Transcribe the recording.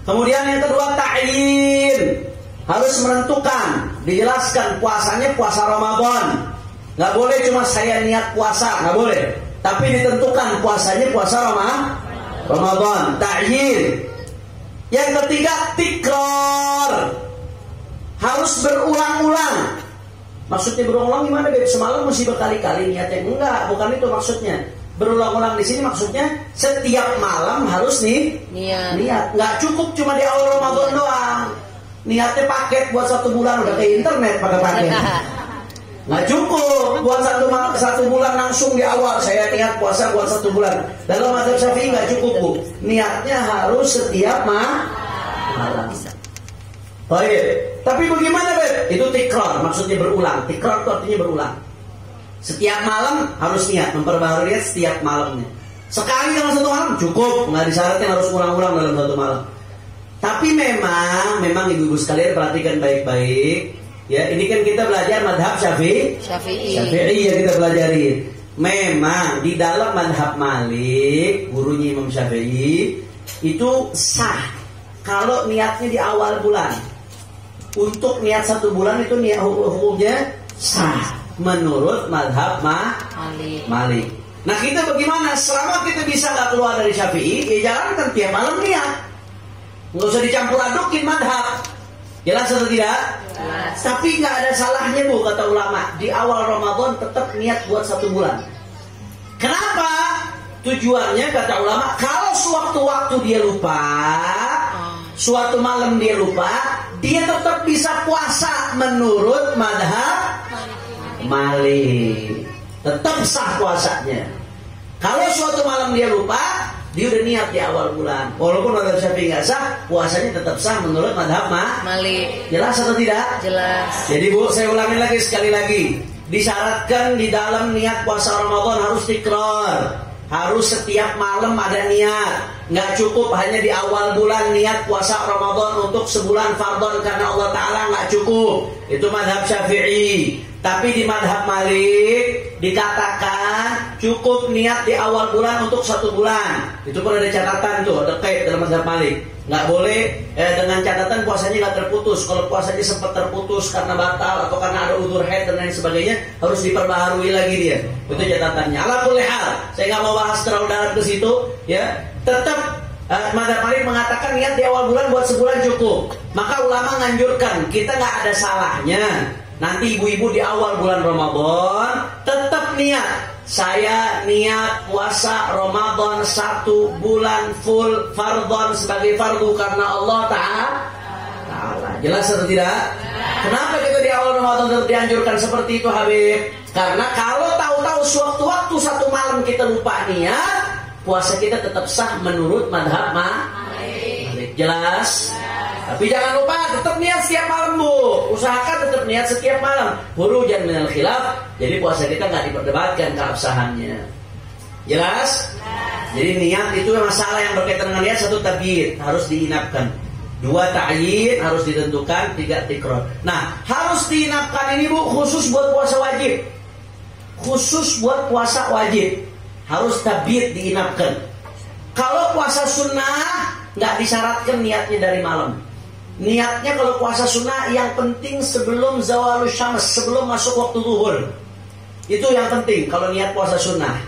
Kemudian yang kedua ta'yin, harus menentukan, dijelaskan puasanya puasa Ramadan. Nggak boleh cuma saya niat puasa, nggak boleh. Tapi ditentukan puasanya puasa Ramadan. Ta'yin. Yang ketiga tikrar, harus berulang-ulang. Maksudnya berulang-ulang gimana? Semalam mesti berkali-kali niatnya? Enggak, bukan itu maksudnya. Berulang-ulang di sini maksudnya setiap malam harus niat. Nggak cukup cuma di awal Ramadan doang. Niatnya paket buat 1 bulan, udah kayak internet pakai paket. Nggak cukup buat satu bulan langsung di awal saya niat puasa buat 1 bulan. Dalam mazhab Syafi'i nggak cukup, Bu. Niatnya harus setiap malam. Baik. Tapi bagaimana, Beb? Itu tikrar, maksudnya berulang. Tikrar itu artinya berulang. Setiap malam harus niat, memperbaharui niat setiap malamnya. Sekali dalam 1 malam cukup, nggak disyaratkan harus ulang-ulang dalam 1 malam. Tapi memang ibu-ibu sekalian perhatikan baik-baik. Ya, ini kan kita belajar madhab Syafi'i yang kita pelajari. Memang di dalam madhab Malik, gurunya Imam Syafi'i, itu sah kalau niatnya di awal bulan. Untuk niat 1 bulan itu niat hukumnya sah menurut madhab Malik. Nah kita bagaimana? Selama kita bisa nggak keluar dari Syafi'i, ya jalankan tiap malam niat. Nggak usah dicampur adukin madhab. Jelas atau tidak? Jelas. Tapi nggak ada salahnya, Bu, kata ulama. Di awal Ramadan tetap niat buat 1 bulan. Kenapa? Tujuannya kata ulama, kalau sewaktu-waktu dia lupa, suatu malam dia lupa, dia tetap bisa puasa menurut madhab Malik. Tetap sah puasanya. Kalau suatu malam dia lupa, dia udah niat di awal bulan. Walaupun madhab Syafi'i nggak sah, puasanya tetap sah menurut madhab Malik. Jelas atau tidak? Jelas. Jadi, Bu, saya ulangi lagi sekali lagi. Disyaratkan di dalam niat puasa Ramadan harus tikrar. Harus setiap malam ada niat. Nggak cukup hanya di awal bulan niat puasa Ramadan untuk sebulan fardhon karena Allah Ta'ala, nggak cukup. Itu madhab Syafi'i. Tapi di madhab Malik dikatakan cukup niat di awal bulan untuk 1 bulan. Itu pun ada catatan tuh, ada kait dalam madhab Malik. Nggak boleh dengan catatan puasanya nggak terputus. Kalau puasanya sempat terputus karena batal atau karena ada udzur haid dan lain sebagainya, harus diperbaharui lagi dia. Itu catatannya. Ala kulli hal, saya nggak mau bahas terlalu dalam ke situ. Ya, tetap madhab Malik mengatakan niat di awal bulan buat sebulan cukup. Maka ulama nganjurkan, kita nggak ada salahnya. Nanti ibu-ibu di awal bulan Ramadan tetap niat. Saya niat puasa Ramadan 1 bulan full fardhon sebagai fardu karena Allah Ta'ala. Jelas atau tidak? Kenapa kita di awal Ramadan tetap dianjurkan seperti itu, Habib? Karena kalau tahu-tahu sewaktu-waktu 1 malam kita lupa niat, puasa kita tetap sah menurut madhab Malik. Jelas? Tapi jangan lupa tetap niat setiap malam, Bu. Usahakan tetap niat setiap malam. Khurujan minal khilaf. Jadi puasa kita nggak diperdebatkan keabsahannya. Jelas? Jadi niat itu masalah yang berkaitan dengan niat. 1 tabyid harus diinapkan. 2 ta'yin harus ditentukan. 3 tikrar. Nah, harus diinapkan ini, Bu, khusus buat puasa wajib. Khusus buat puasa wajib harus tabyid diinapkan. Kalau puasa sunnah nggak disyaratkan niatnya dari malam. Niatnya kalau puasa sunnah yang penting sebelum zawalus syams, sebelum masuk waktu zuhur. Itu yang penting kalau niat puasa sunnah.